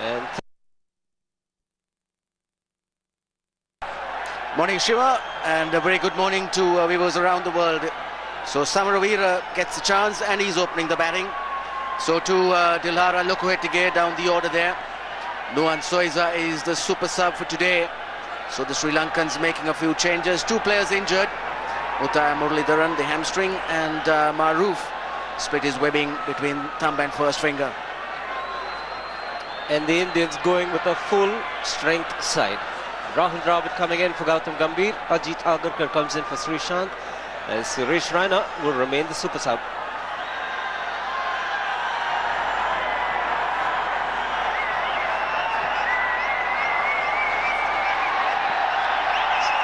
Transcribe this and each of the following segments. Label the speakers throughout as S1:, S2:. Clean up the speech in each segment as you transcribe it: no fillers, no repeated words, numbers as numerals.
S1: And
S2: morning, Shiva, and a very good morning to viewers around the world. So Samaravira gets a chance and he's opening the batting. So to Dilhara Lokuhetige down the order there. Nuan Soiza is the super sub for today. So the Sri Lankans making a few changes. Two players injured. Uttaya Muralidharan, the hamstring, and Maroof split his webbing between thumb and first finger.
S1: And the Indians going with a full strength side. Rahul Dravid coming in for Gautam Gambhir. Ajit Agarkar comes in for Srishant. And Suresh Raina will remain the super sub.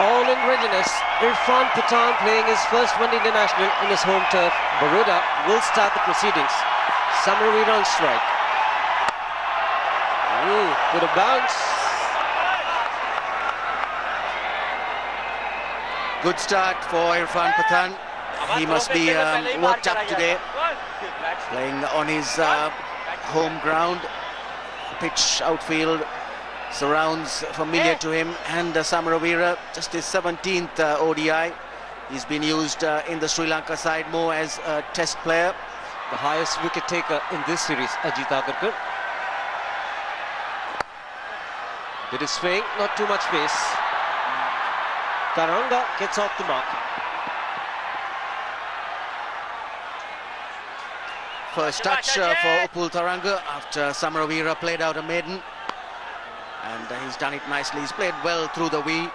S1: All in readiness. Irfan Pathan playing his first one international in his home turf. Baroda will start the proceedings. Samaravira on strike. Good a bounce.
S2: Good start for Irfan Pathan. He must be worked up today. Playing on his home ground. Pitch, outfield, surrounds familiar to him. And Samaravira, just his 17th ODI. He's been used in the Sri Lanka side more as a test player.
S1: The highest wicket taker in this series, Ajit Agarkar. Did his swing, not too much pace. Taranga gets off the mark.
S2: First touch for Upul Taranga after Samaravira played out a maiden. And he's done it nicely. He's played well through the V.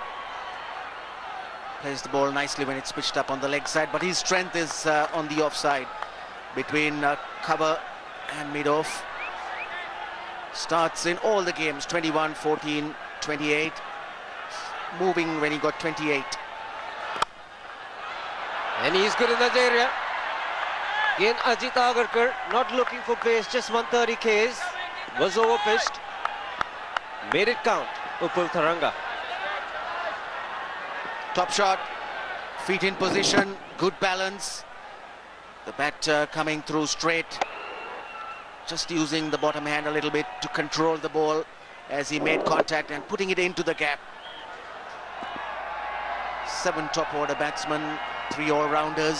S2: Plays the ball nicely when it's pitched up on the leg side. But his strength is on the offside between cover and mid-off. Starts in all the games, 21, 14, 28. Moving when he got 28.
S1: And he's good in that area. Again, Ajit Agarkar not looking for pace, just 130 Ks. Was overpitched. Made it count. Upul Taranga.
S2: Top shot. Feet in position. Good balance. The bat coming through straight. Just using the bottom hand a little bit to control the ball as he made contact and putting it into the gap. 7 top order batsmen, 3 all-rounders.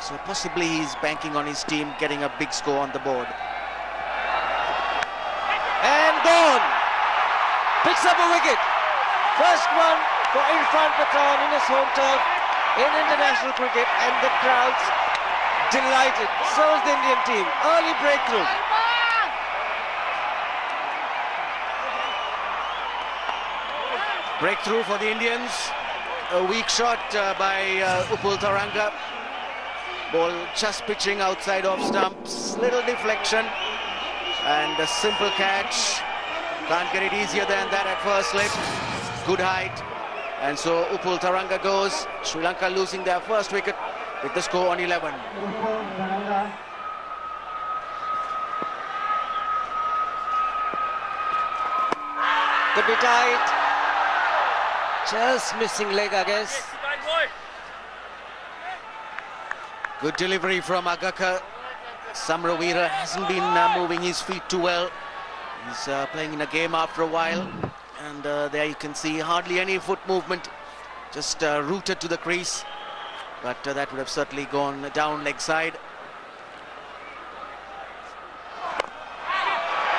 S2: So possibly he's banking on his team getting a big score on the board.
S1: And gone! Picks up a wicket. First one for Irfan Pathan in his home turf in international cricket, and the crowds delighted. So is the Indian team. Early breakthrough.
S2: Breakthrough for the Indians. A weak shot by Upul Taranga. Ball just pitching outside off stumps. Little deflection. And a simple catch. Can't get it easier than that at first slip. Good height. And so Upul Taranga goes. Sri Lanka losing their first wicket with the score on 11.
S1: Could be tight. Just missing leg, I guess.
S2: Good delivery from Agarkar. Samaravira hasn't been moving his feet too well. He's playing in a game after a while. And there you can see hardly any foot movement. Just rooted to the crease. But that would have certainly gone down leg side.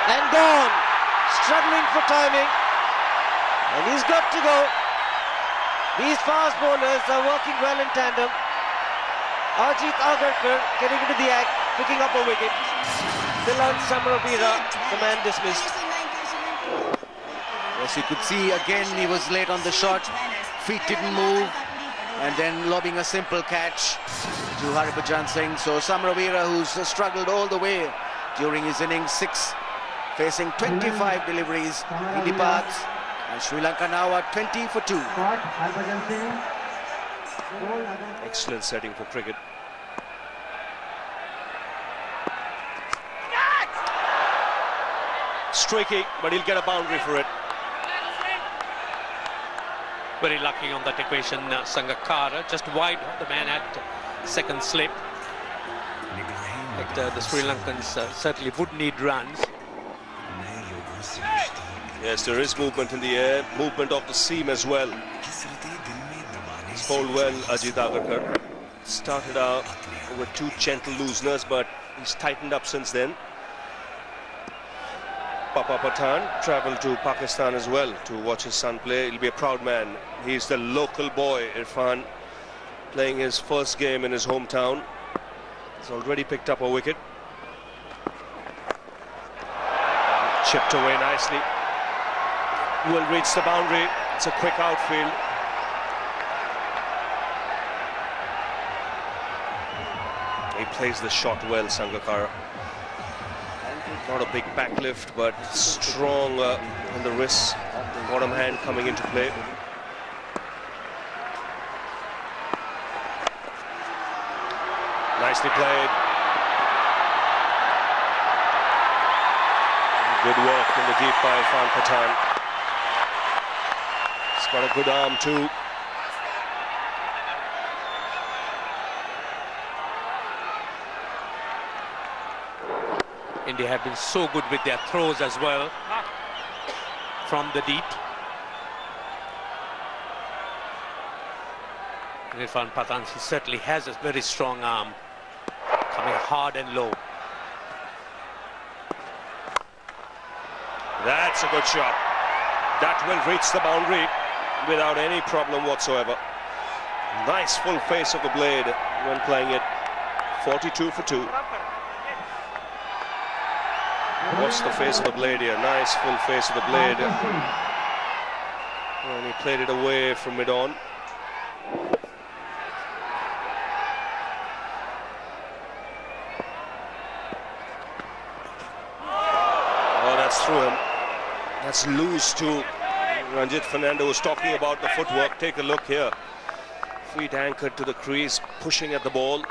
S1: And gone. Struggling for timing. And he's got to go. These fast bowlers are working well in tandem. Ajit Agarkar getting into the act, picking up a wicket. Dilan Samaravira, the man dismissed.
S2: Yes, you could see again he was late on the shot. Feet didn't move. And then lobbing a simple catch to Harbhajan Singh. So Samaravira, who's struggled all the way during his innings, 6, facing 25 deliveries, he departs. And Sri Lanka now are 20 for 2.
S3: Excellent setting for cricket. Streaky, but he'll get a boundary for it. Very lucky on that equation, Sangakkara, just wide the man at second slip. But the Sri Lankans certainly would need runs.
S4: Yes, there is movement in the air, movement of the seam as well. He's bowled well, Ajit Agarkar. Started out with two gentle looseners, but he's tightened up since then. Papa Pathan travelled to Pakistan as well to watch his son play. He'll be a proud man. He's the local boy, Irfan, playing his first game in his hometown. He's already picked up a wicket. Chipped away nicely. Will reach the boundary. It's a quick outfield. He plays the shot well, Sangakkara. Not a big backlift, but strong on the wrist. Bottom hand coming into play. Nicely played. Good work in the deep by Irfan Pathan. He's got a good arm too.
S3: India have been so good with their throws as well from the deep. Irfan Pathan, he certainly has a very strong arm, coming hard and low.
S4: That's a good shot. That will reach the boundary without any problem whatsoever. Nice full face of the blade when playing it. 42 for 2. Watch the face of the blade here. Nice full face of the blade. And he played it away from mid-on. Oh, that's through him. That's loose too. Ranjit Fernando was talking about the footwork. Take a look here. Feet anchored to the crease, pushing at the ball.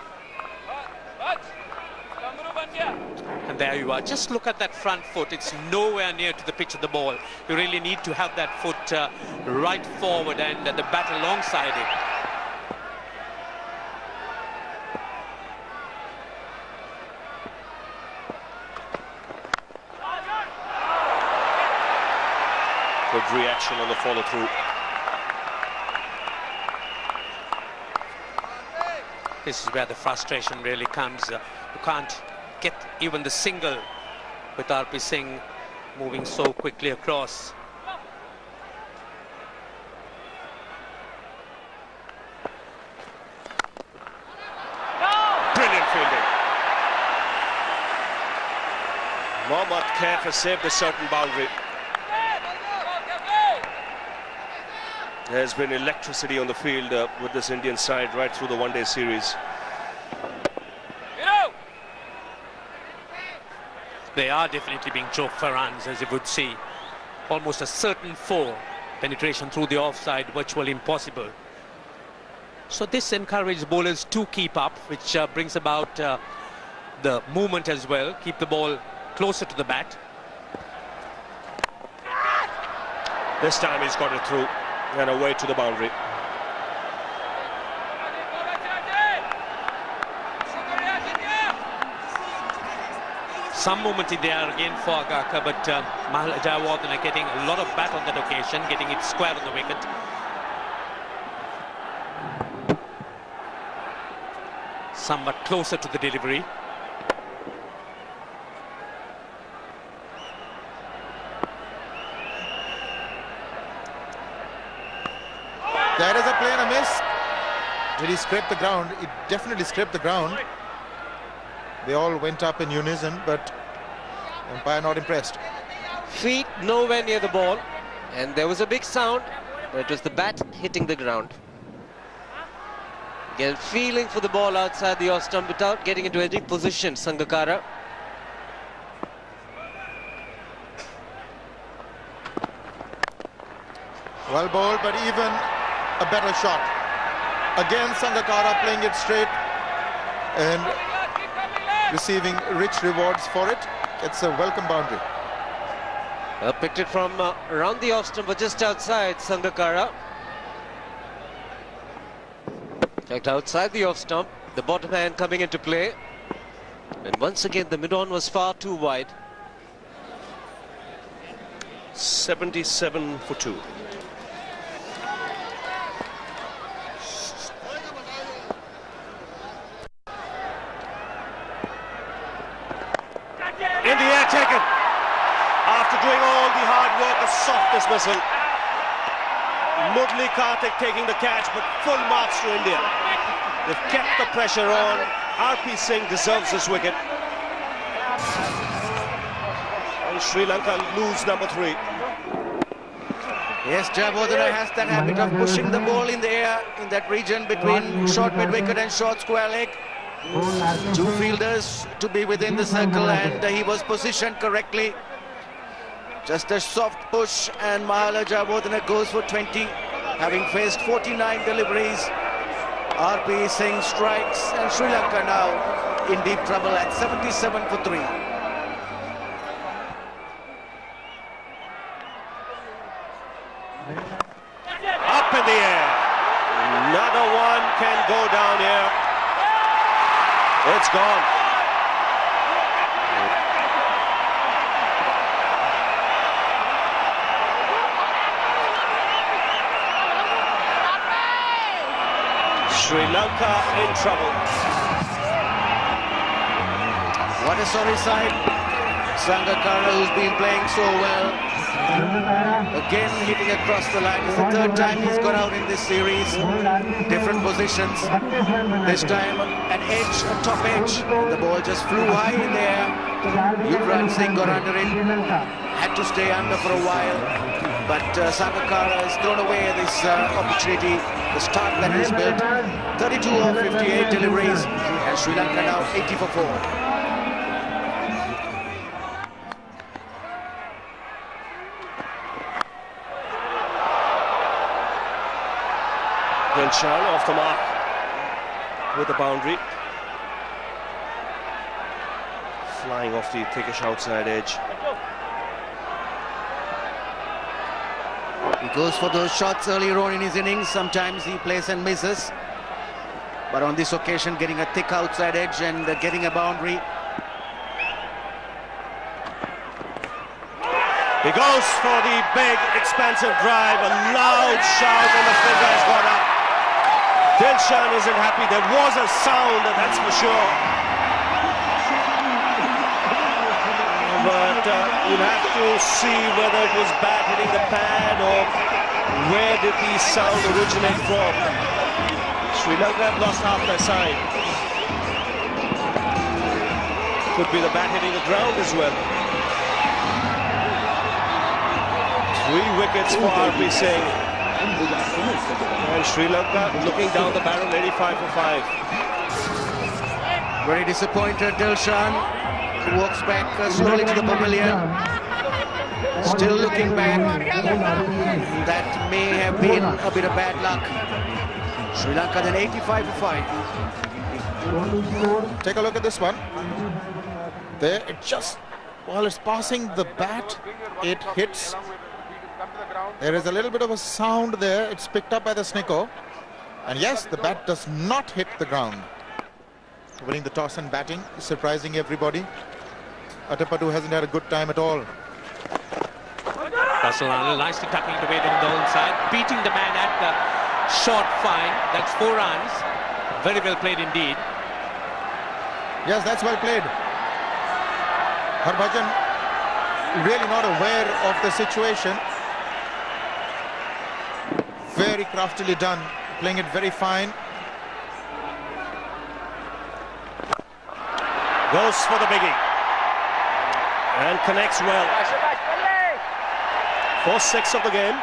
S3: And there you are. Just look at that front foot. It's nowhere near to the pitch of the ball. You really need to have that foot right forward and the bat alongside it.
S4: Good reaction on the follow-through.
S3: This is where the frustration really comes. You can't get even the single with RP Singh moving so quickly across.
S4: Brilliant fielding. Mohammad Kaif has saved a certain boundary. There's been electricity on the field with this Indian side right through the one-day series.
S3: They are definitely being choked for runs, as you would see. Almost a certain 4. Penetration through the offside, virtually impossible. So this encourages bowlers to keep up, which brings about the movement as well. Keep the ball closer to the bat.
S4: This time he's got it through and away to the boundary.
S3: Some movement in there again for Agarkar, but Mahal Jayawardene getting a lot of bat on that occasion, getting it square on the wicket. Somewhat closer to the delivery.
S5: That is a play and a miss. Did he scrape the ground? It definitely scraped the ground. They all went up in unison, but umpire not impressed.
S1: Feet nowhere near the ball, and there was a big sound, but it was the bat hitting the ground. Again, feeling for the ball outside the off stump without getting into any position, Sangakkara.
S5: Well bowled, but even a better shot. Again, Sangakkara playing it straight and receiving rich rewards for it. It's a welcome boundary.
S1: Picked it from around the off stump, but just outside Sangakkara. Checked outside the off stump, the bottom hand coming into play. And once again, the mid-on was far too wide.
S4: 77 for 2.
S1: In the air, taken.
S4: After doing all the hard work, a soft dismissal. Murli Karthik taking the catch, but full marks to India. They've kept the pressure on. RP Singh deserves this wicket. And Sri Lanka lose number 3.
S2: Yes, Jayawardene has that habit of pushing the ball in the air in that region between short mid-wicket and short square leg. 2 fielders to be within the circle, and he was positioned correctly. Just a soft push, and Mahala Jayawardene goes for 20, having faced 49 deliveries. RP Singh strikes, and Sri Lanka now in deep trouble at 77 for 3.
S4: Up in the air. Another one can go down here. It's gone. Sri Lanka in trouble.
S2: What a sorry sight. Sangakkara, who's been playing so well, again hitting across the line. It's the 3rd time he's got out in this series. Different positions. This time an edge, a top edge. The ball just flew high in the air. Yuvraj Singh got under it. Had to stay under for a while. But Sangakkara has thrown away this opportunity, the start that he's built. 32 of 58 deliveries, and Sri Lanka now 80 for 4.
S4: Dilshan off the mark with the boundary. Flying off the thickish outside edge.
S2: He goes for those shots earlier on in his innings. Sometimes he plays and misses. But on this occasion, getting a thick outside edge and getting a boundary.
S4: He goes for the big, expansive drive. A loud shout and the finger has gone up. Dilshan isn't happy. There was a sound, that's for sure. But you'll have to see whether it was bat hitting the pad or where did the sound originate from. Sri Lanka have lost half their side. Could be the bat hitting the ground as well. 3 wickets for RP Singh. And Sri Lanka looking down the barrel, 85 for 5.
S2: Very disappointed, Dilshan. He walks back slowly to the pavilion. Still looking back. That may have been a bit of bad luck. Sri Lanka then 85 for 5.
S5: Take a look at this one. There, it just, while it's passing the bat, it hits. There is a little bit of a sound there. It's picked up by the snicko. And yes, the bat does not hit the ground. Winning the toss and batting, surprising everybody. Atapadu hasn't had a good time at all.
S3: Russell nicely tucking it away down the onside, beating the man at the short fine. That's 4 runs. Very well played indeed.
S5: Yes, that's well played. Harbhajan really not aware of the situation. Very craftily done, playing it very fine.
S4: Goes for the biggie. And connects well. 4-6 of the game.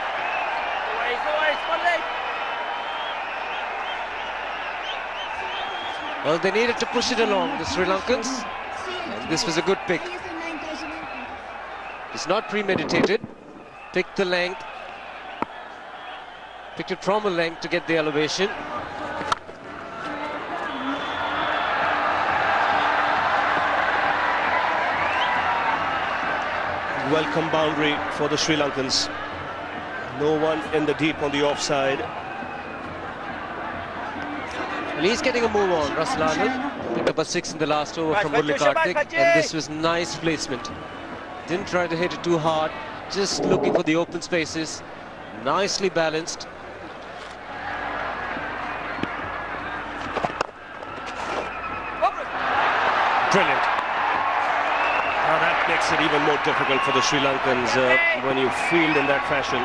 S1: Well, they needed to push it along, the Sri Lankans. And this was a good pick. It's not premeditated. Picked the length. Picked it from a length to get the elevation.
S4: Welcome boundary for the Sri Lankans. No one in the deep on the offside.
S1: Well, he's getting a move on, Russell Arnold. Picked up a 6 in the last over from Murli Karthik, and this was nice placement. Didn't try to hit it too hard, just looking for the open spaces. Nicely balanced.
S4: Brilliant. Now that makes it even more difficult for the Sri Lankans when you field in that fashion.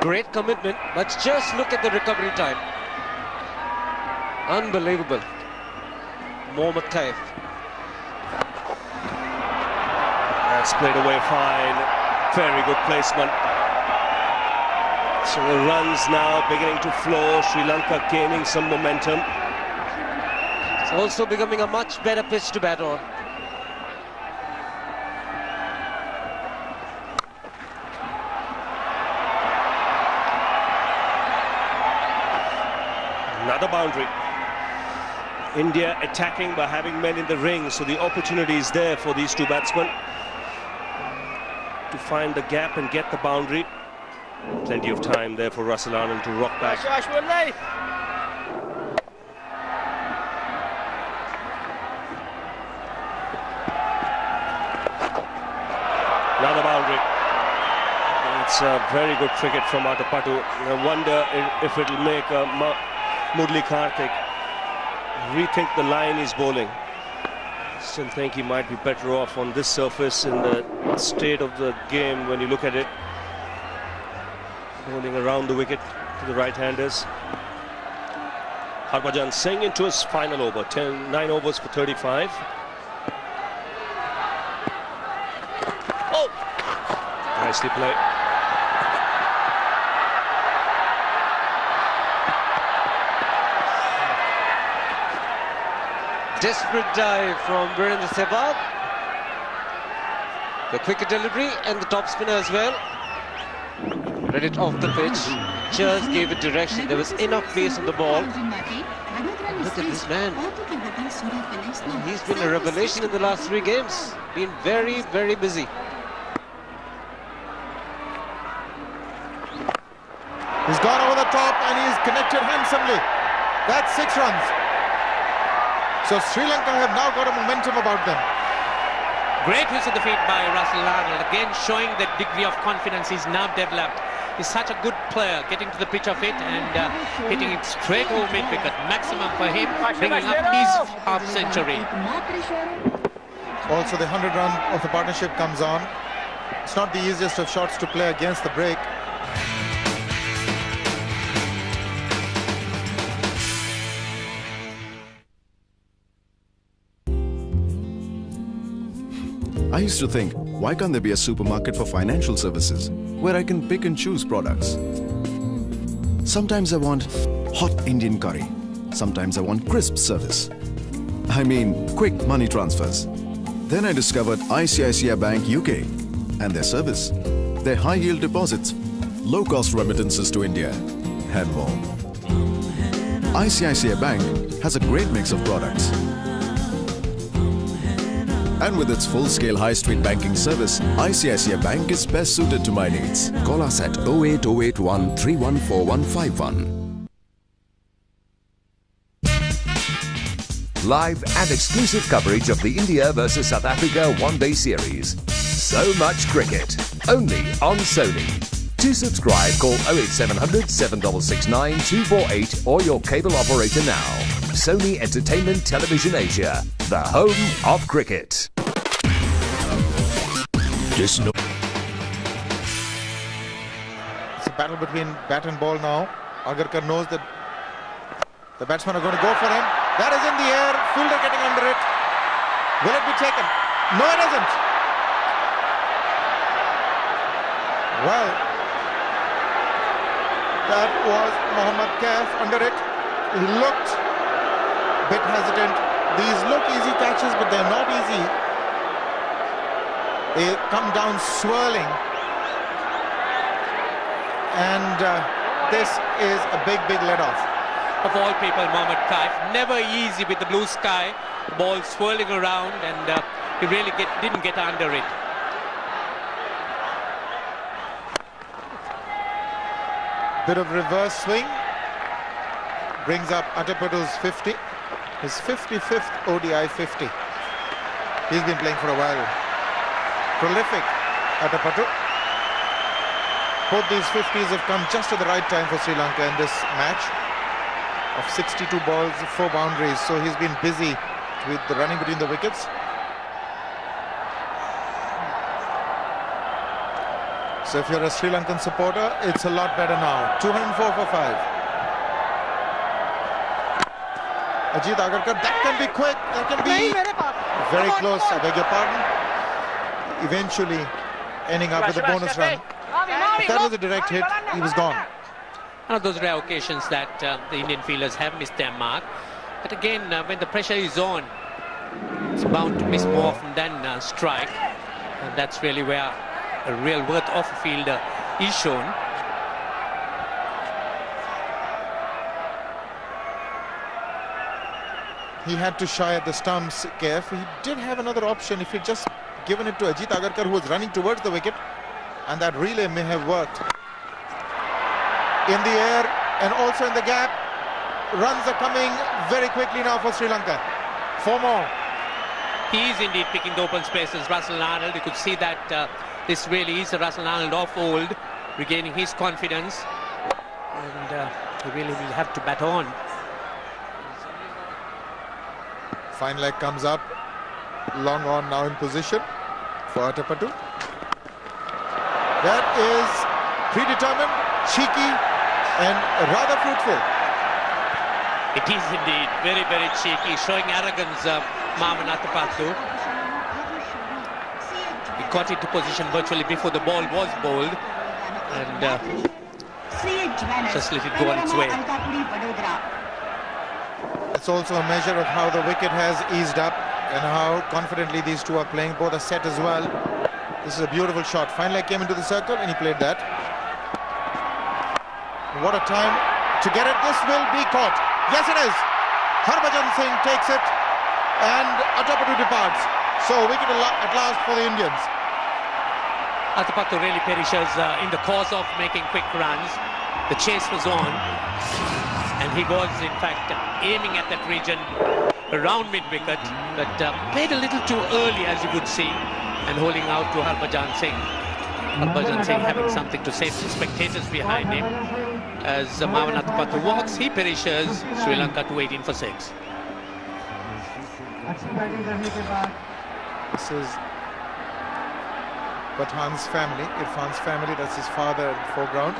S1: Great commitment, but just look at the recovery time. Unbelievable. Mohammad Kaif.
S4: That's played away fine. Very good placement. So the runs now beginning to flow. Sri Lanka gaining some momentum.
S1: It's also becoming a much better pitch to bat on.
S4: Another boundary. India attacking by having men in the ring, so the opportunity is there for these two batsmen to find the gap and get the boundary. Plenty of time there for Russell Arnold to rock back. Another boundary. It's a very good cricket from Atapattu. I wonder if it'll make Murli Karthik rethink the line he's bowling. Still think he might be better off on this surface in the state of the game when you look at it. Bowling around the wicket to the right-handers. Harbhajan Singh into his final over. 9 overs for 35. Oh! Nicely played.
S1: Desperate dive from Virendra Sehwag. The quicker delivery and the top spinner as well. Read it off the pitch. Just gave it direction. There was enough pace on the ball. Look at this man. He's been a revelation in the last 3 games. Been very, very busy.
S5: He's gone over the top and he's connected handsomely. That's 6 runs. So Sri Lanka have now got a momentum about them.
S3: Great use of the feet by Russell Arnold, again showing the degree of confidence he's now developed. He's such a good player, getting to the pitch of it and hitting it straight over mid-wicket. Maximum for him, bringing up his half-century.
S5: Also the 100 run of the partnership comes on. It's not the easiest of shots to play against the break.
S6: I used to think, why can't there be a supermarket for financial services where I can pick and choose products? Sometimes I want hot Indian curry. Sometimes I want crisp service. I mean, quick money transfers. Then I discovered ICICI Bank UK and their service. Their high-yield deposits, low-cost remittances to India, and more. ICICI Bank has a great mix of products. And with its full-scale high-street banking service, ICICI Bank is best suited to my needs. Call us at 08081 314151.
S7: Live and exclusive coverage of the India versus South Africa one-day series. So much cricket. Only on Sony. To subscribe, call 08700 7669 248 or your cable operator now. Sony Entertainment Television Asia, the home of cricket.
S5: It's a battle between bat and ball now. Agarkar knows that the batsmen are going to go for him. That is in the air. Fielder getting under it. Will it be taken? No, it isn't. Well, that was Mohammad Kaif under it. He looked a bit hesitant. These look easy catches, but they're not easy. They come down swirling. And this is a big, big let-off.
S3: Of all people, Mohammad Kaif, never easy with the blue sky. Ball swirling around and he really didn't get under it.
S5: Bit of reverse swing. Brings up Atapattu's 50. His 55th ODI 50. He's been playing for a while. prolific Atapattu. Both these 50s have come just at the right time for Sri Lanka in this match. Of 62 balls, 4 boundaries, so he's been busy with the running between the wickets. So if you're a Sri Lankan supporter, it's a lot better now. 204 for 5. Ajit Agarkar, that can be quick, that can be very close, I beg your pardon. Eventually ending up with a bonus run. If that was a direct hit, he was gone.
S3: One of those rare occasions that the Indian fielders have missed their mark. But again, when the pressure is on, it's bound to miss more often than strike. And that's really where a real worth of a fielder is shown.
S5: He had to shy at the stumps, KF. He did have another option if he'd just given it to Ajit Agarkar, who was running towards the wicket, and that relay may have worked. In the air and also in the gap, runs are coming very quickly now for Sri Lanka. 4 more.
S3: He is indeed picking the open spaces. Russell Arnold, you could see that this really is a Russell Arnold off old, regaining his confidence, and he really will have to bat on.
S5: Fine leg comes up, long on now in position for Atapattu. That is predetermined, cheeky and rather fruitful.
S3: It is indeed very, very cheeky, showing arrogance, Mavan Atapattu. He got into position virtually before the ball was bowled and just let it go on its way.
S5: It's also a measure of how the wicket has eased up and how confidently these two are playing. Both are set as well. This is a beautiful shot. Fine leg came into the circle and he played that. What a time to get it. This will be caught. Yes, it is. Harbhajan Singh takes it and Atapattu departs. So wicket at last for the Indians.
S3: Atapattu really perishes in the course of making quick runs. The chase was on, and he was in fact aiming at that region around mid-wicket, but played a little too early, as you would see, and holding out to Harbhajan Singh. Harbhajan Singh having something to say to the spectators behind him. As Mavan Atapattu walks, he perishes. Sri Lanka to 18 for 6.
S5: This is Pathan's family, Irfan's family, that's his father in the foreground.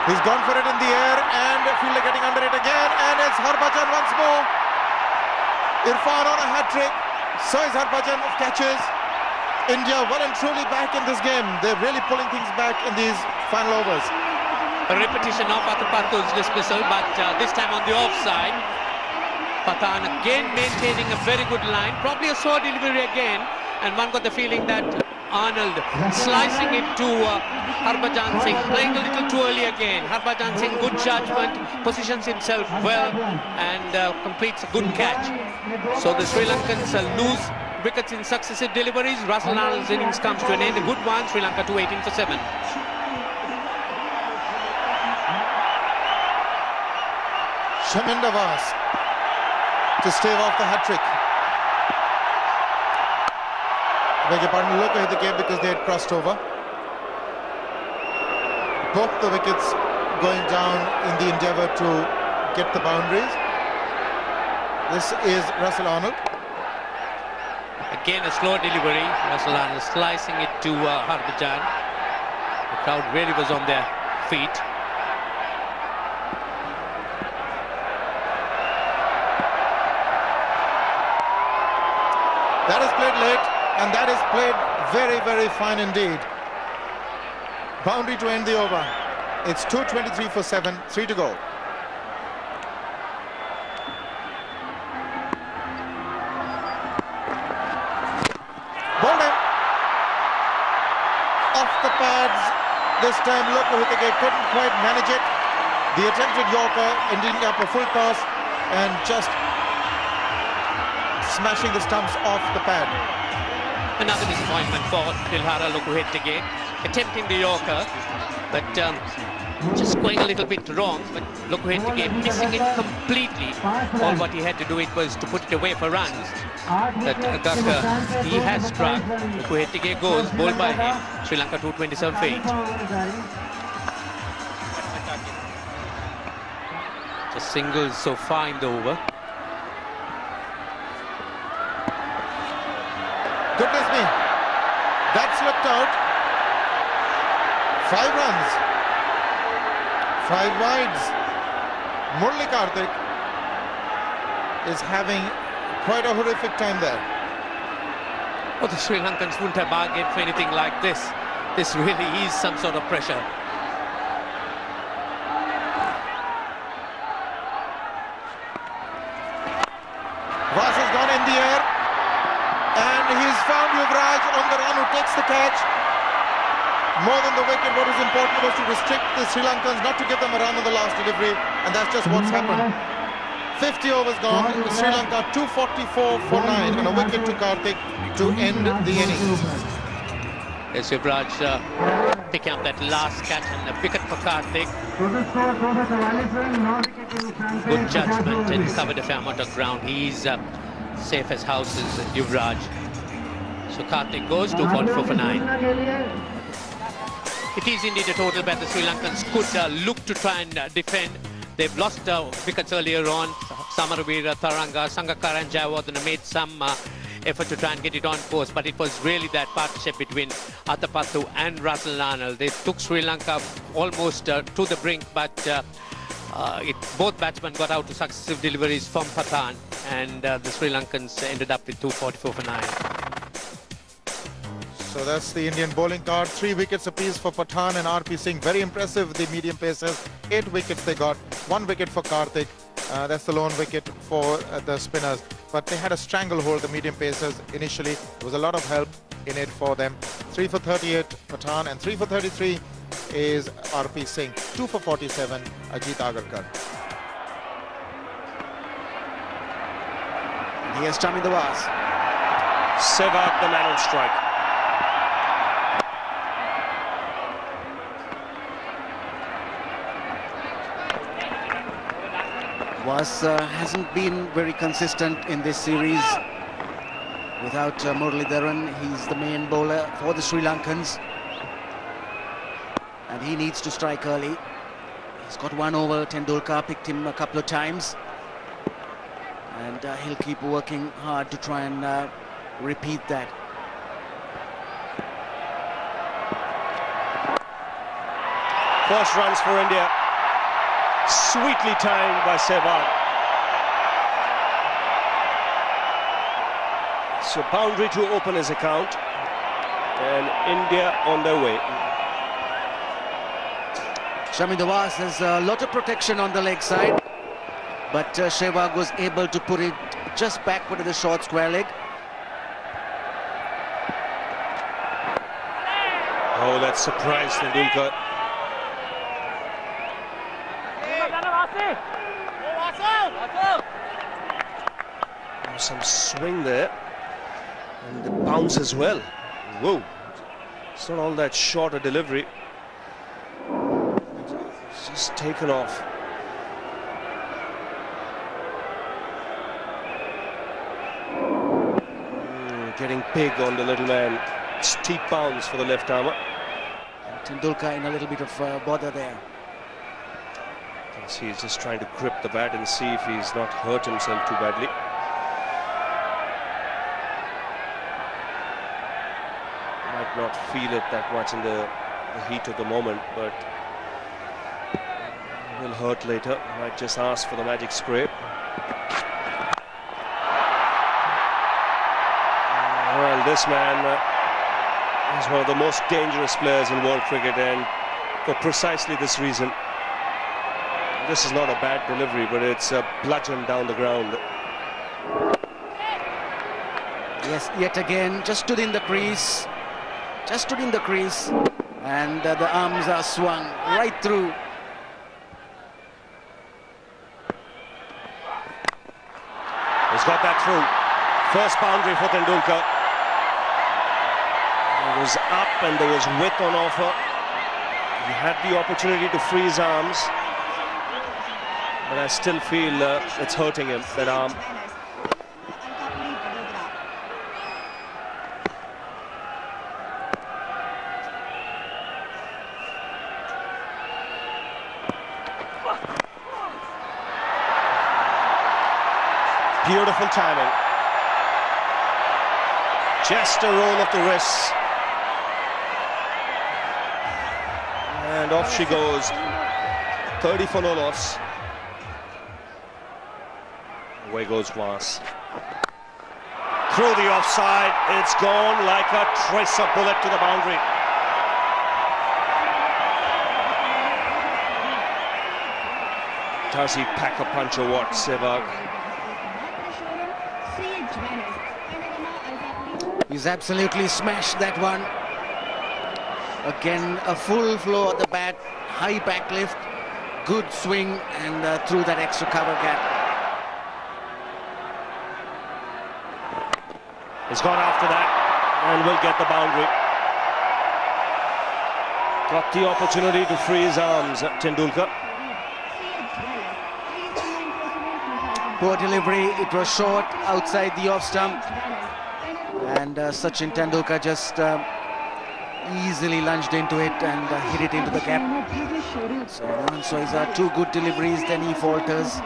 S5: He's gone for it in the air and fielder getting under it again, and it's Harbhajan once more. Irfan on a hat-trick, so is Harbhajan of catches. India well and truly back in this game. They're really pulling things back in these final overs.
S3: A repetition of Atapattu's dismissal, but this time on the offside. Pathan again maintaining a very good line, probably a sore delivery again, and one got the feeling that Arnold slicing it to Harbhajan Singh, playing a little too early again. Harbhajan Singh, good judgment, positions himself well and completes a good catch. So the Sri Lankans lose wickets in successive deliveries. Russell Arnold's innings comes to an end, a good one. Sri Lanka to 18 for 7.
S5: Shaminda Vas to stave off the hat-trick. I beg your pardon, Loka hit the game because they had crossed over. Both the wickets going down in the endeavour to get the boundaries. This is Russell Arnold.
S3: Again a slow delivery. Russell Arnold slicing it to Harbhajan. The crowd really was on their feet.
S5: That is played late, and that is played very, very fine indeed. Boundary to end the over. It's 2:23 for 7, 3 to go. Bowled him. Off the pads. This time Loka couldn't quite manage it. The attempted Yorker ending up a full toss and just smashing the stumps off the pad.
S3: Another disappointment for Dilhara Lokuhetege, attempting the Yorker, but just going a little bit wrong. But Lokuhetege missing it completely. All what he had to do it was to put it away for runs. that Agarkar, he has struck. Lukuhettige goes, bowled by him. Sri Lanka 227 for 8. Just singles so far in the over.
S5: Goodness me, that slipped out. 5 runs, 5 wides. Murali Karthik is having quite a horrific time there.
S3: Oh, the Sri Lankans wouldn't have bargained for anything like this. This really is some sort of pressure.
S5: Vas has gone in the air and he's found Yuvraj on the run, who takes the catch. More than the wicket, what is important was to restrict the Sri Lankans, not to give them a run on the last delivery, and that's just what's happened. 50 overs gone, Sri Lanka 244 for 9 and a wicket to Karthik to end the innings.
S3: Yes, Yuvraj picking up that last catch and a wicket for Karthik. Good judgment and covered a fair amount of ground. He's safe as houses, Yuvraj. So Karthik goes 244 for 9. It is indeed a total bet. The Sri Lankans could look to try and defend. They've lost wickets earlier on. Samaravira, Taranga, Sangakkara and Jayawardene made some effort to try and get it on course, but it was really that partnership between Athapattu and Russell Larnell. They took Sri Lanka almost to the brink, but both batsmen got out to successive deliveries from Pathan, and the Sri Lankans ended up with 244 for 9.
S5: So that's the Indian bowling card. 3 wickets apiece for Pathan and RP Singh. Very impressive, the medium pacers. 8 wickets they got. 1 wicket for Karthik. That's the lone wicket for the spinners. But they had a stranglehold, the medium pacers, initially. There was a lot of help in it for them. 3 for 38, Pathan, and 3 for 33 is RP Singh. 2 for 47, Ajit Agarkar.
S2: Here's Chaminda Was.
S4: Sehwag, the man on strike.
S2: Was hasn't been very consistent in this series. Without Muralidharan, he's the main bowler for the Sri Lankans, and he needs to strike early. He's got 1 over. Tendulkar picked him a couple of times, and he'll keep working hard to try and repeat that.
S4: First runs for India. Sweetly timed by Sehwag. So boundary to open his account, and India on their way.
S2: Chaminda Was has a lot of protection on the leg side, but Sehwag was able to put it just backward of the short square leg.
S4: Oh, that surprised Tendulkar. Some swing there, and the bounce as well. Whoa, it's not all that short a delivery. It's just taken off. Getting big on the little man. Steep bounce for the left armour.
S2: Tendulkar in a little bit of bother there.
S4: You can see he's just trying to grip the bat and see if he's not hurt himself too badly. Might not feel it that much in the heat of the moment, but it will hurt later. Might just ask for the magic spray. Well, this man is one of the most dangerous players in world cricket, and for precisely this reason. This is not a bad delivery, but it's a bludgeon down the ground.
S2: Yes, yet again, just stood in the crease. Just stood in the crease, and the arms are swung right through.
S4: He's got that through. First boundary for Tendulkar. It was up and there was width on offer. He had the opportunity to free his arms, but I still feel it's hurting him, that arm. Beautiful timing. Just a roll of the wrists. And off she goes. 30 for no loss. Away goes Vas. Through the offside. It's gone like a tracer bullet to the boundary. Does he pack a punch or what, Sehwag?
S2: He's absolutely smashed that one. Again, a full flow at the bat, high back lift, good swing, and through that extra cover gap.
S4: He's gone after that and will get the boundary. Got the opportunity to free his arms, Tendulkar.
S2: Poor delivery, it was short outside the off stump. And Sachin Tendulkar just easily lunged into it and hit it into the gap. So Mohan Soiza, two good deliveries, then he falters.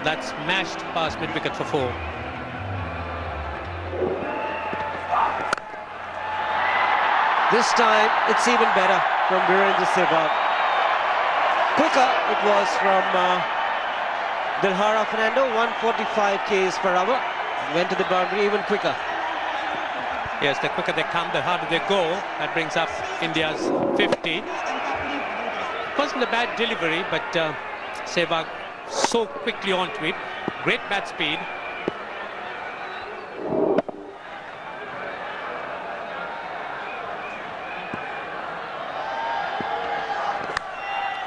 S3: That smashed past mid-wicket for 4.
S1: This time it's even better from Virendra Sehwag. Quicker it was from Dilhara Fernando, 145 k's per hour. Went to the boundary even quicker.
S3: Yes, the quicker they come, the harder they go. That brings up India's 50. It wasn't a bad delivery, but Sehwag so quickly onto it. Great bat speed.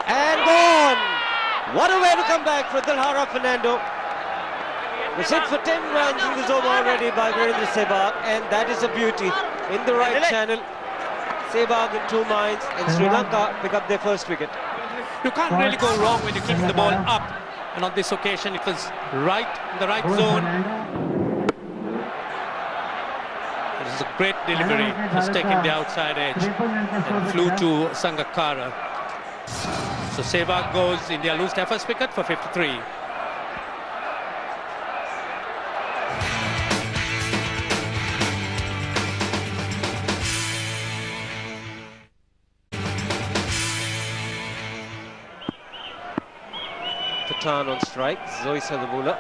S1: And gone! What a way to come back for Dilhara Fernando. Was hit for 10 runs in this over already by Virendra Sehwag, and that is a beauty. In the right channel, Sehwag in 2 minds, and Sri Lanka pick up their first wicket.
S3: You can't really go wrong when you're keeping the ball up. And on this occasion, it was right in the right zone. It is a great delivery, just taking the outside edge and flew to Sangakkara. So Sehwag goes, India lose their first wicket for 53.
S1: Pathan on strike, Zoisa the bowler.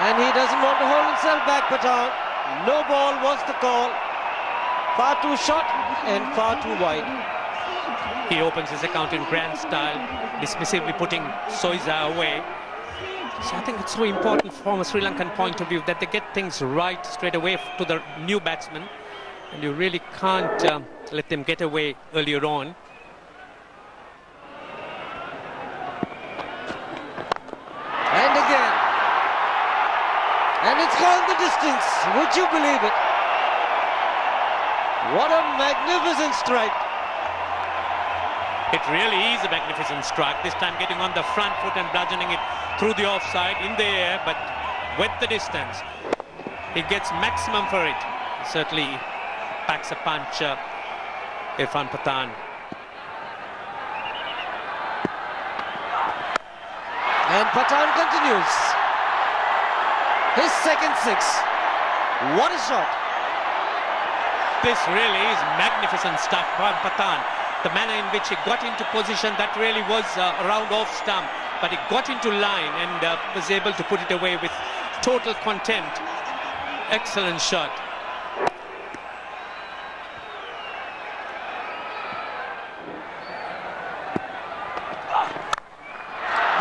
S1: And he doesn't want to hold himself back, Pathan. No ball was the call. Far too short and far too wide.
S3: He opens his account in grand style, dismissively putting Soiza away. So I think it's so important from a Sri Lankan point of view that they get things right straight away to the new batsman. And you really can't let them get away earlier on.
S1: And again. And it's gone the distance. Would you believe it? What a magnificent strike.
S3: It really is a magnificent strike. This time getting on the front foot and bludgeoning it through the offside in the air, but with the distance. He gets maximum for it. Certainly packs a punch, Irfan Pathan.
S1: And Pathan continues. His second 6. What a shot.
S3: This really is magnificent stuff by Pathan. The manner in which he got into position, that really was around off stump, but he got into line and was able to put it away with total contempt. Excellent shot.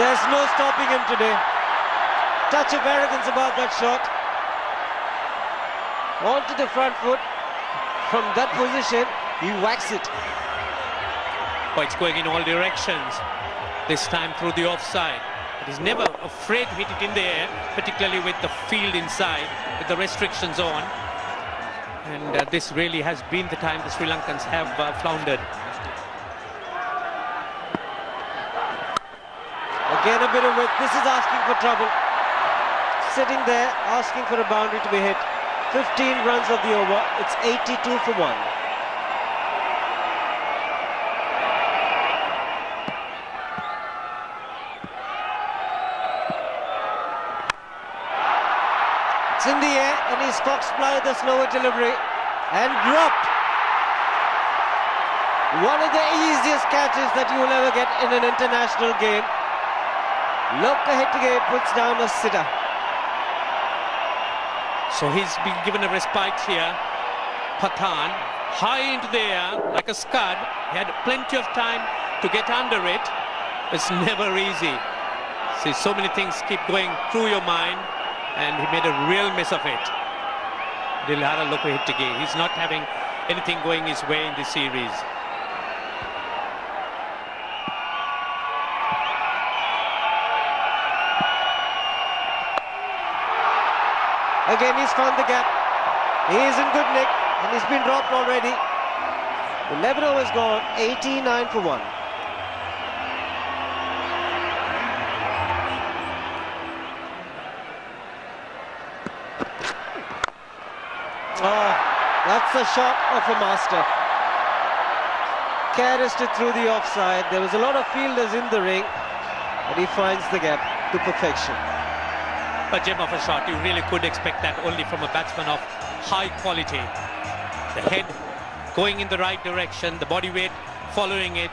S1: There's no stopping him today. Touch of arrogance about that shot. Onto the front foot. From that position, he whacks it.
S3: Oh, it's going in all directions. This time through the offside. But he's never afraid to hit it in the air, particularly with the field inside, with the restrictions on. And this really has been the time the Sri Lankans have floundered.
S1: Again a bit of width. This is asking for trouble. Sitting there, asking for a boundary to be hit. 15 runs of the over. It's 82 for 1. It's in the air, and he's fox-plied the slower delivery and dropped. One of the easiest catches that you will ever get in an international game. Lokahetige puts down a sitter.
S3: So he's been given a respite here. Pathan, high into the air, like a scud. He had plenty of time to get under it. It's never easy. See, so many things keep going through your mind, and he made a real mess of it. Dilhara Lokahetige, he's not having anything going his way in this series.
S1: Again, he's found the gap. He is in good nick, and he's been dropped already. 11 overs gone, 89 for 1. Oh, that's a shot of a master. Caressed it through the offside. There was a lot of fielders in the ring, but he finds the gap to perfection.
S3: A gem of a shot. You really could expect that only from a batsman of high quality. The head going in the right direction, the body weight following it,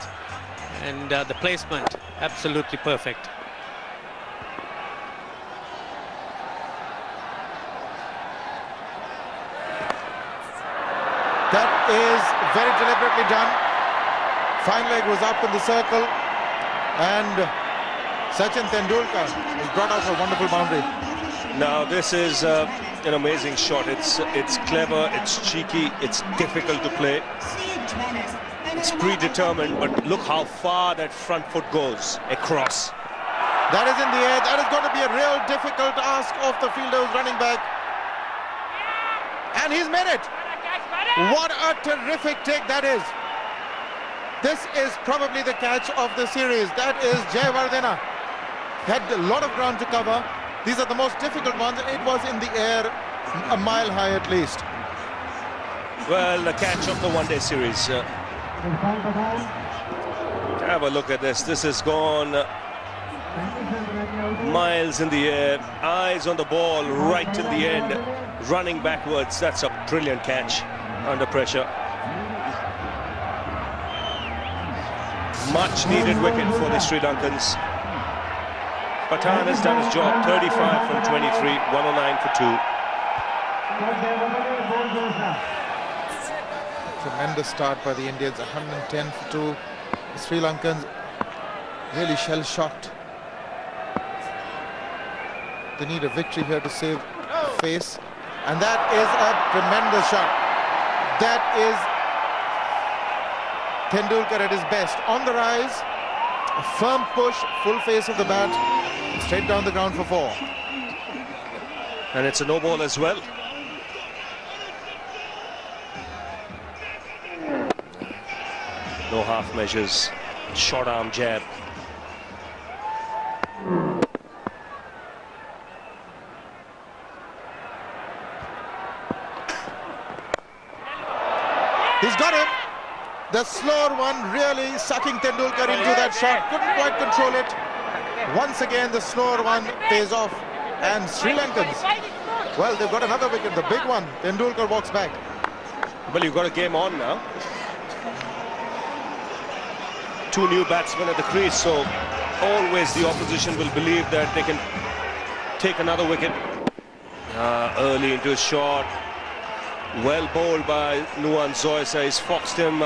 S3: and the placement absolutely perfect.
S5: That is very deliberately done. Fine leg was up in the circle, and Sachin Tendulkar has brought out a wonderful boundary.
S4: Now this is an amazing shot. It's clever, it's cheeky, it's difficult to play. It's predetermined, but look how far that front foot goes across.
S5: That is in the air. That is going to be a real difficult ask of the fielder who's running back. And he's made it. What a terrific take that is. This is probably the catch of the series. That is Jayawardena. Had a lot of ground to cover. These are the most difficult ones. It was in the air, a mile high at least.
S4: Well, the catch of the one-day series. Have a look at this. This has gone miles in the air. Eyes on the ball right in the end. Running backwards. That's a brilliant catch under pressure. Much needed wicket for the Sri Lankans. Pathan has done his job. 35 from 23, 109 for 2.
S5: Tremendous start by the Indians, 110 for 2. The Sri Lankans really shell-shocked. They need a victory here to save face. And that is a tremendous shot. That is Tendulkar at his best. On the rise, a firm push, full face of the bat, straight down the ground for 4.
S4: And it's a no ball as well. No half measures. Short arm jab.
S5: He's got him. The slower one really sucking Tendulkar into that shot. Couldn't quite control it. Once again, the slower one pays off. And Sri Lankans, well, they've got another wicket, the big one. Tendulkar walks back.
S4: Well, you've got a game on now. 2 new batsmen at the crease, so always the opposition will believe that they can take another wicket. Early into his shot. Well bowled by Nuwan Zoysa. He's foxed him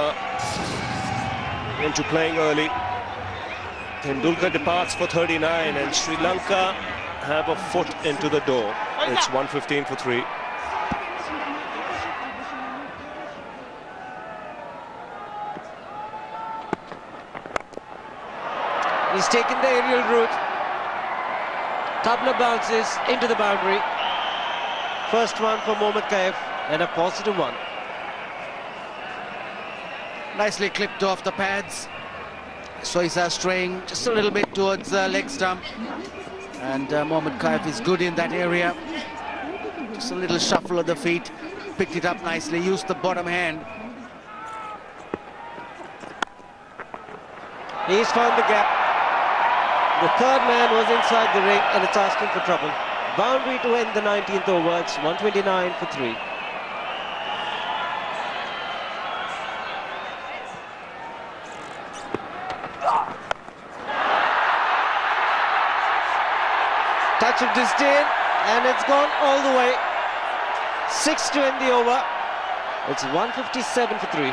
S4: into playing early. Tendulkar departs for 39 and Sri Lanka have a foot into the door. It's 115 for 3.
S1: He's taken the aerial route. Couple of bounces into the boundary. First one for Mohammad Kaif and a positive one.
S2: Nicely clipped off the pads. Soisa straying just a little bit towards the leg stump. And Mohammad Kaif is good in that area. Just a little shuffle of the feet. Picked it up nicely, used the bottom hand.
S1: He's found the gap. The third man was inside the ring and it's asking for trouble. Boundary to end the 19th over. It's 129 for 3. Touch of disdain and it's gone all the way. 6 to end the over. It's 157 for 3.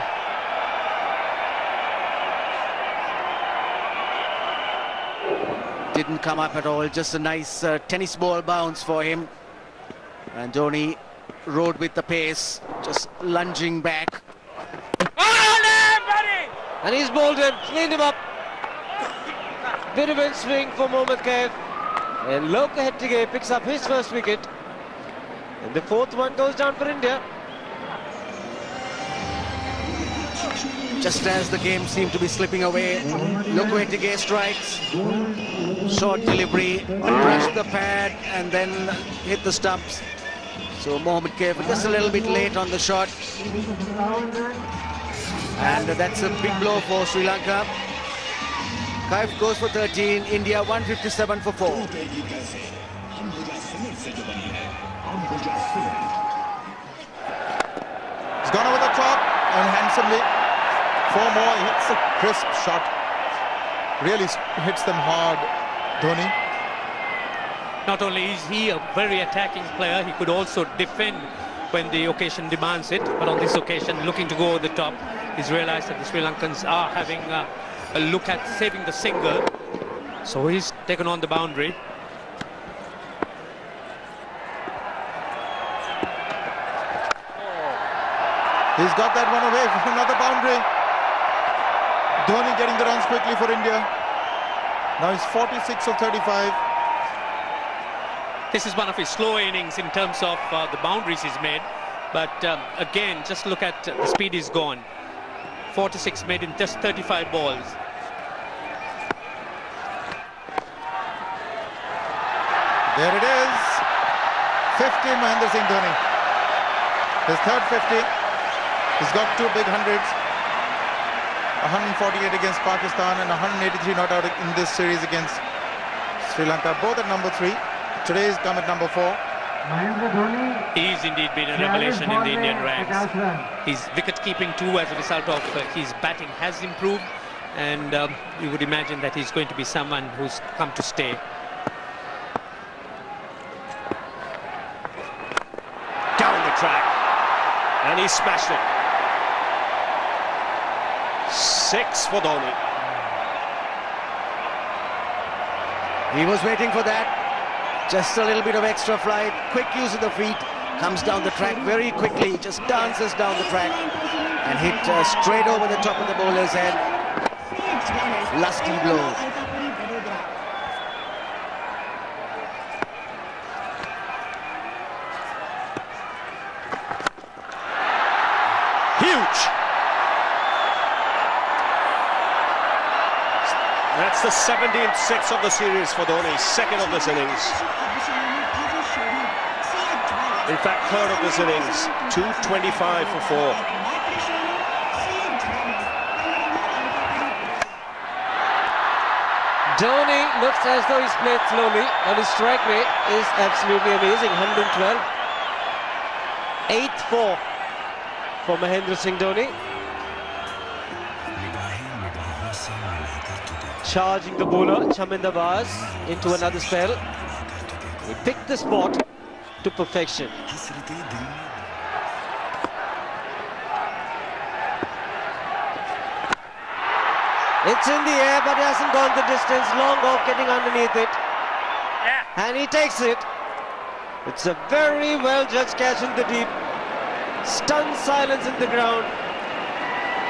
S2: Didn't come up at all, just a nice tennis ball bounce for him. And Dhoni rode with the pace, just lunging back.
S1: And he's bowled him, cleaned him up. Bit of a swing for Mohammad Kaif. And Lokahettige picks up his first wicket. And the fourth one goes down for India.
S2: Just as the game seemed to be slipping away, Lokahettige strikes. Short delivery, brushed the pad and then hit the stumps. So Mohammad Kaif just a little bit late on the shot. And that's a big blow for Sri Lanka. Kaif goes for 13, India 157 for 4.
S5: He's gone over the top and handsomely. 4 more, he hits a crisp shot. Really hits them hard, Dhoni.
S3: Not only is he a very attacking player, he could also defend when the occasion demands it. But on this occasion, looking to go over the top, he's realized that the Sri Lankans are having a look at saving the single. So he's taken on the boundary.
S5: He's got that one away for another boundary. Dhoni getting the runs quickly for India. Now he's 46 of 35.
S3: This is one of his slow innings in terms of the boundaries he's made. But again, just look at the speed he's gone. 46 made in just 35 balls.
S5: There it is. 50 Mahendra Singh Dhoni. His third 50. He's got 2 big hundreds. 148 against Pakistan and 183 not out in this series against Sri Lanka. Both at number 3. Today's come at number 4.
S3: He's indeed been a revelation in the Indian ranks. His wicket-keeping too, as a result of his batting, has improved. And you would imagine that he's going to be someone who's come to stay.
S1: Down the track. And he smashed it. 6 for Dhoni.
S2: He was waiting for that. Just a little bit of extra flight, quick use of the feet, comes down the track very quickly, just dances down the track and hit straight over the top of the bowler's head. Lusty blow.
S1: Huge. That's the 17th 6 of the series for Dhoni, second of this innings. In fact, third of this innings, 225 for 4. Dhoni looks as though he's played slowly and his strike rate is absolutely amazing, 112. 8-4 for Mahendra Singh Dhoni. Charging the bowler, Chaminda Baz, into another spell. He picked the spot to perfection. It's in the air, but it hasn't gone the distance. Long off, getting underneath it. And he takes it. It's a very well-judged catch in the deep. Stunned silence in the ground.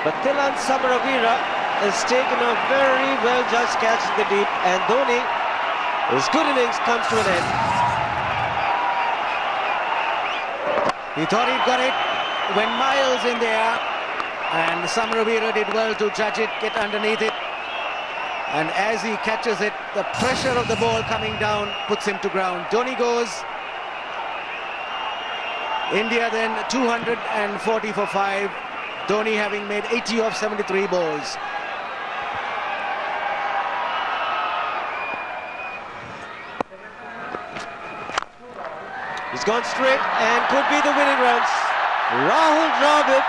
S1: But Thilan Samaravira has taken a very well-judged catch in the deep, and Dhoni His good innings comes to an end.
S2: He thought he'd got it, went miles in there, and Samaravira did well to judge it, get underneath it. And as he catches it, the pressure of the ball coming down puts him to ground. Dhoni goes. India then 240 for 5. Dhoni having made 80 of 73 balls.
S1: He's gone straight and could be the winning runs. Rahul Dravid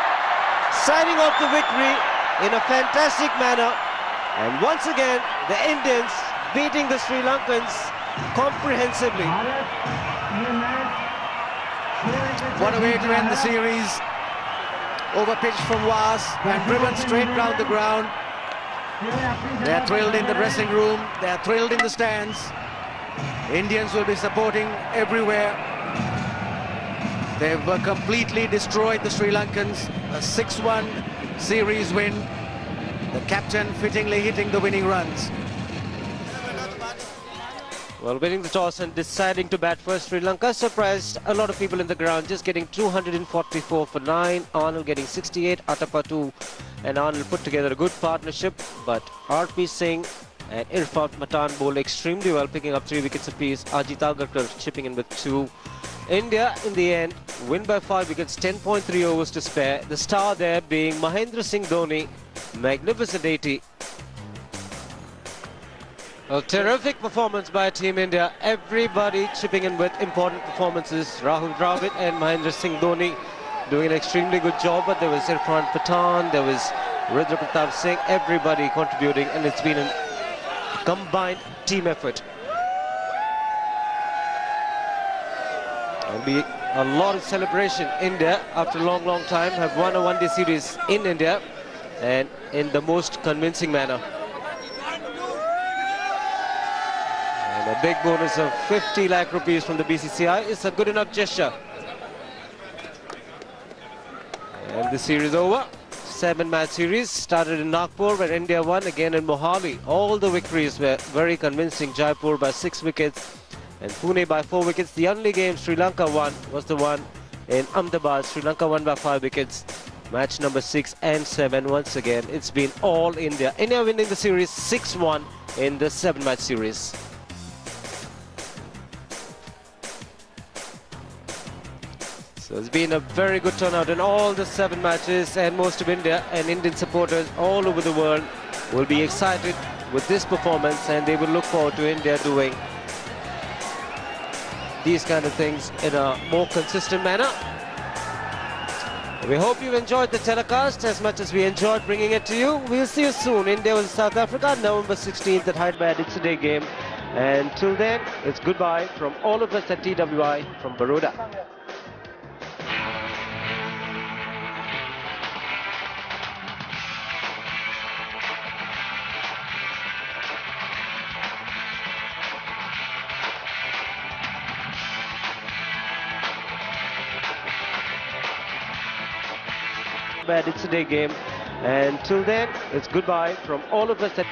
S1: signing off the victory in a fantastic manner. And once again, the Indians beating the Sri Lankans comprehensively.
S2: What a way to end the series. Over pitch from Was and driven straight round the ground. They're thrilled in the dressing room. They're thrilled in the stands. Indians will be supporting everywhere. They've completely destroyed the Sri Lankans. A 6-1 series win. The captain fittingly hitting the winning runs.
S1: Well, winning the toss and deciding to bat first, Sri Lanka surprised a lot of people in the ground, just getting 244 for 9. Arnold getting 68, Atapa 2 and Arnold put together a good partnership, but RP Singh and Irfan Pathan bowled extremely well, picking up 3 wickets apiece. Ajit Agarkar chipping in with 2. India, in the end, win by 5 wickets, 10.3 overs to spare. The star there being Mahendra Singh Dhoni, magnificent 80. A terrific performance by Team India. Everybody chipping in with important performances. Rahul Dravid and Mahendra Singh Dhoni doing an extremely good job. But there was Irfan Pathan, there was Rudra Pratap Singh, everybody contributing, and it's been a combined team effort. There'll be a lot of celebration. India, after a long time, have won a one-day series in India and in the most convincing manner. And a big bonus of 50 lakh rupees from the BCCI is a good enough gesture. And the series over. 7-match series started in Nagpur where India won, again in Mohali. All the victories were very convincing. Jaipur by 6 wickets and Pune by 4 wickets. The only game Sri Lanka won was the one in Ahmedabad. Sri Lanka won by 5 wickets. Match number 6 and 7. Once again, it's been all India. India winning the series 6-1 in the 7-match series. So it's been a very good turnout in all the 7 matches, and most of India and Indian supporters all over the world will be excited with this performance, and they will look forward to India doing these kind of things in a more consistent manner. We hope you enjoyed the telecast as much as we enjoyed bringing it to you. We'll see you soon. India with South Africa, November 16th at Hyderabad. It's a day game. And till then, it's goodbye from all of us at TWI from Baroda. It's a day game, and till then, it's goodbye from all of us at